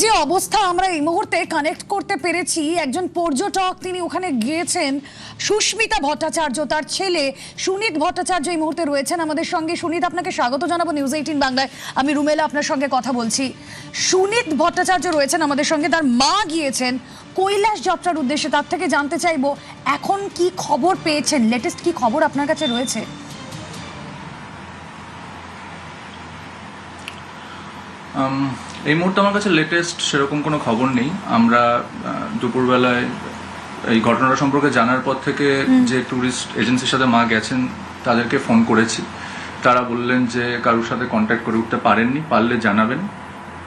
যে অবস্থা আমরা এই মুহূর্তে কানেক্ট করতে পেরেছি, একজন পর্যটক তিনি ওখানে গিয়েছেন, সুস্মিতা ভট্টাচার্য, তার ছেলে সুনীত ভট্টাচার্য এই মুহূর্তে রয়েছেন আমাদের সঙ্গে। সুনীত, আপনাকে স্বাগত জানাবো নিউজ 18 বাংলায়। আমি রুমেলা আপনার সঙ্গে কথা বলছি। সুনীত ভট্টাচার্য রয়েছেন আমাদের সঙ্গে, তার মা গিয়েছেন কৈলাস যাত্রার উদ্দেশ্যে। তার থেকে জানতে চাইবো এখন কি খবর পেয়েছেন, লেটেস্ট কি খবর আপনার কাছে রয়েছে? এই মুহূর্তে আমার কাছে লেটেস্ট সেরকম কোনো খবর নেই। আমরা দুপুরবেলায় এই ঘটনাটা সম্পর্কে জানার পর থেকে যে ট্যুরিস্ট এজেন্সির সাথে মা গেছেন তাদেরকে ফোন করেছি। তারা বললেন যে কারোর সাথে কন্ট্যাক্ট করে উঠতে পারেননি, পারলে জানাবেন।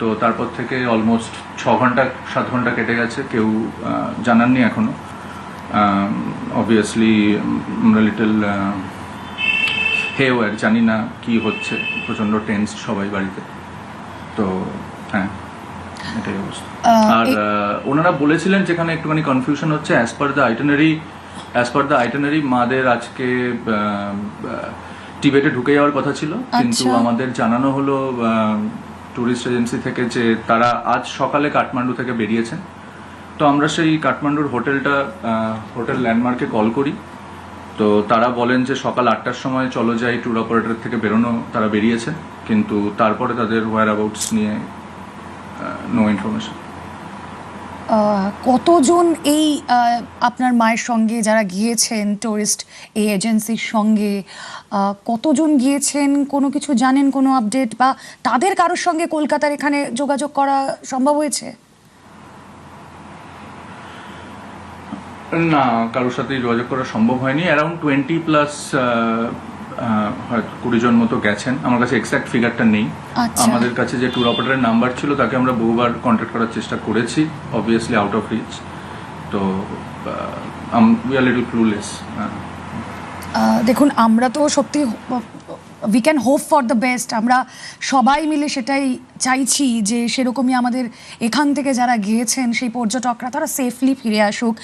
তো তারপর থেকে অলমোস্ট 6-7 ঘন্টা কেটে গেছে, কেউ জানাননি এখনো। অবভিয়াসলি আমরা লিটল হেওয়ার, জানি না কি হচ্ছে, প্রচণ্ড টেন্স সবাই বাড়িতে। তো হ্যাঁ, এটাই অবস্থা। আর ওনারা বলেছিলেন যেখানে একটুখানি কনফিউশন হচ্ছে, অ্যাজ পার দ্য আইটেনারি মাদের আজকে টিবেটে ঢুকে যাওয়ার কথা ছিল, কিন্তু আমাদের জানানো হলো ট্যুরিস্ট এজেন্সি থেকে যে তারা আজ সকালে কাঠমান্ডু থেকে বেরিয়েছেন। তো আমরা সেই কাঠমান্ডুর হোটেল ল্যান্ডমার্কে কল করি। তো তারা বলেন যে সকাল 8টার সময় চলো যাই ট্যুর অপারেটর থেকে বেরোনো তারা বেরিয়েছে, কিন্তু তারপরে তাদের হোয়ার অ্যাবাউটস নিয়ে নো ইনফরমেশন। কতজন এই আপনার মায়ের সঙ্গে যারা গিয়েছেন টুরিস্ট এই এজেন্সির সঙ্গে, কতজন গিয়েছেন, কোনো কিছু জানেন, কোনো আপডেট, বা তাদের কারোর সঙ্গে কলকাতার এখানে যোগাযোগ করা সম্ভব হয়েছে? না, কারোর সাথে যোগাযোগ করা সম্ভব হয়নি। অ্যারাউন্ড 20+ হয়তো 20 জন মতো গেছেন। আমার কাছে এক্সাক্ট ফিগারটা নেই। আমাদের কাছে যে ট্যুর অপারেটরের নাম্বার ছিল তাকে আমরা বহুবার কন্ট্যাক্ট করার চেষ্টা করেছি, অবভিয়াসলি আউট অফ রিচ। তো উই আর লিটল ক্লুলেস। দেখুন, আমরা তো সত্যি we can hope for the best. আমরা সবাই মিলে সেটাই চাইছি যে সেরকমই আমাদের এখান থেকে যারা গিয়েছেন সেই পর্যটকরা তারা সেফলি ফিরে আসুক।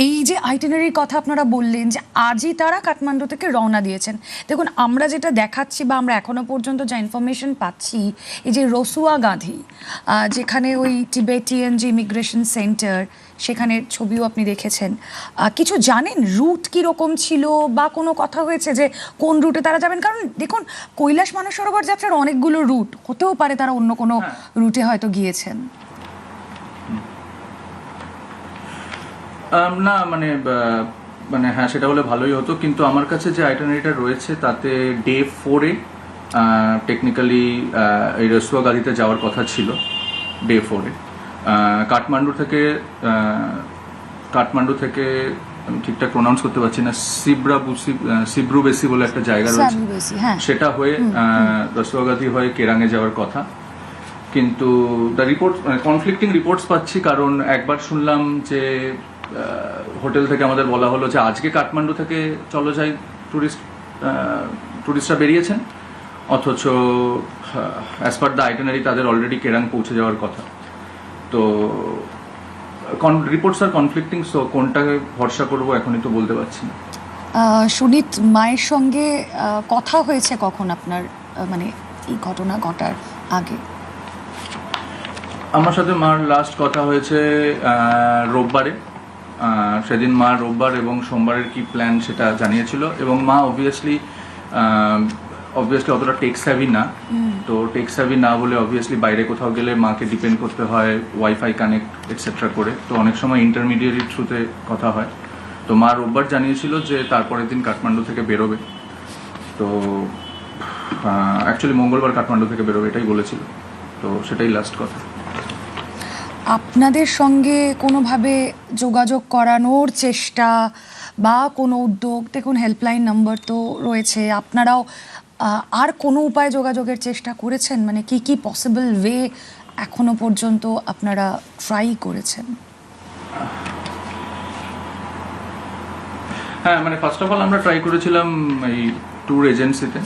এই যে আইটিনারির কথা আপনারা বললেন যে আজই তারা কাঠমান্ডু থেকে রওনা দিয়েছেন, দেখুন আমরা যেটা দেখাচ্ছি বা আমরা এখনো পর্যন্ত যা ইনফরমেশন পাচ্ছি, এই যে রসুয়া গাঁধি, যেখানে ওই টিবেটিয়ান যে ইমিগ্রেশন সেন্টার, সেখানে ছবিও আপনি দেখেছেন। কিছু জানেন রুট কীরকম ছিল বা কোনো কথা হয়েছে যে কোন রুটে তারা যাবেন? কারণ দেখুন, কৈলাস মানসরোবর যাত্রার অনেকগুলো রুট হতেও পারে, তারা অন্য কোনো রুটে হয়তো গিয়েছেন। না মানে হ্যাঁ, সেটা হলে ভালোই হতো, কিন্তু আমার কাছে যে আইটিনারিটা রয়েছে তাতে ডে 4-এ টেকনিক্যালি এই রসুয়া গাড়িতে যাওয়ার কথা ছিল। ডে 4-এ কাঠমান্ডু থেকে আমি ঠিকঠাক প্রোনাউন্স করতে পারছি না, সিব্রুবেসি বলে একটা জায়গা রয়েছে, সেটা হয়ে রসুয়াগাধি হয়ে কেরাঙে যাওয়ার কথা। কিন্তু দ্য রিপোর্ট কনফ্লিক্টিং রিপোর্টস পাচ্ছি, কারণ একবার শুনলাম যে হোটেল থেকে আমাদের বলা হলো যে আজকে কাঠমান্ডু থেকে চলো যাই টুরিস্টরা বেরিয়েছেন, অথচ অ্যাজ পার দ্য আইটিনারি তাদের অলরেডি কেরাং পৌঁছে যাওয়ার কথা। তো রিপোর্টস আর কনফ্লিক্টিং, সো কোনটাকে ভরসা করবো এখনই তো বলতে পারছি না। সুনীত, মায়ের সঙ্গে কথা হয়েছে কখন আপনার, মানে এই ঘটনা ঘটার আগে? আমার সাথে মার লাস্ট কথা হয়েছে রোববারে। সেদিন মা রোববার এবং সোমবারের কি প্ল্যান সেটা জানিয়েছিল, এবং মা অবভিয়াসলি অতটা টেক স্যাভি না। তো টেক স্যাভি না বলে অবভিয়াসলি বাইরে কোথাও গেলে মাকে ডিপেন্ড করতে হয় ওয়াইফাই কানেক্ট এটসেট্রা করে। তো অনেক সময় ইন্টারমিডিয়েটের থ্রুতে কথা হয়। তো মা রোববার জানিয়েছিল যে তারপরের দিন কাঠমান্ডু থেকে বেরোবে। তো অ্যাকচুয়ালি মঙ্গলবার কাঠমান্ডু থেকে বেরোবে এটাই বলেছিল। তো সেটাই লাস্ট কথা। আপনাদের সঙ্গে কোনোভাবে যোগাযোগ করানোর চেষ্টা বা কোনো উদ্যোগ? দেখুন, হেল্পলাইন নাম্বার তো রয়েছে, আপনারাও আর কোনো উপায় যোগাযোগের চেষ্টা করেছেন? মানে কি কি পসিবল ওয়ে এখনো পর্যন্ত আপনারা ট্রাই করেছেন? হ্যাঁ, মানে ফার্স্ট অফ অল আমরা ট্রাই করেছিলাম এই ট্যুর এজেন্সিতে,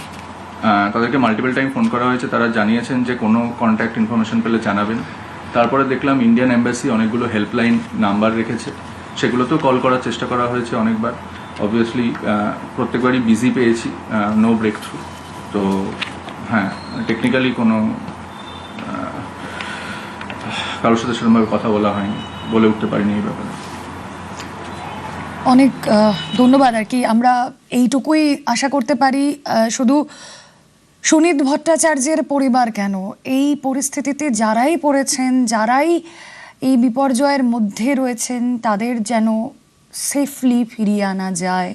তাদেরকে মাল্টিপল টাইম ফোন করা হয়েছে, তারা জানিয়েছেন যে কোনো কন্ট্যাক্ট ইনফরমেশন পেলে জানাবেন। তারপরে দেখলাম ইন্ডিয়ান এম্বাসি অনেকগুলো হেল্পলাইন নাম্বার রেখেছে, সেগুলোতেও কল করার চেষ্টা করা হয়েছে অনেকবার। অবভিয়াসলি প্রত্যেকবারই বিজি পেয়েছি, নো ব্রেক থ্রু। তো হ্যাঁ, টেকনিক্যালি কোনো কারোর সাথে সেরকমভাবে কথা বলা হয়নি, বলে উঠতে পারিনি এই ব্যাপারে। অনেক ধন্যবাদ। আর কি আমরা এইটুকুই আশা করতে পারি, শুধু সুনীত ভট্টাচার্যের পরিবার কেন, এই পরিস্থিতিতে যারাই পড়েছেন, যারাই এই বিপর্যয়ের মধ্যে রয়েছেন, তাদের যেন সেফলি ফিরিয়ে আনা যায়।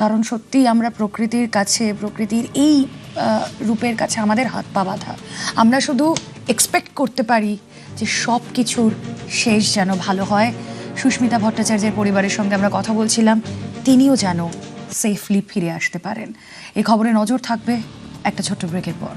কারণ সত্যি আমরা প্রকৃতির কাছে, প্রকৃতির এই রূপের কাছে আমাদের হাত পা বাঁধা। আমরা শুধু এক্সপেক্ট করতে পারি যে সব কিছুর শেষ যেন ভালো হয়। সুস্মিতা ভট্টাচার্যের পরিবারের সঙ্গে আমরা কথা বলছিলাম, তিনিও যেন সেফলি ফিরে আসতে পারেন। এই খবরে নজর থাকবে একটা ছোট্ট ব্রেকের পর।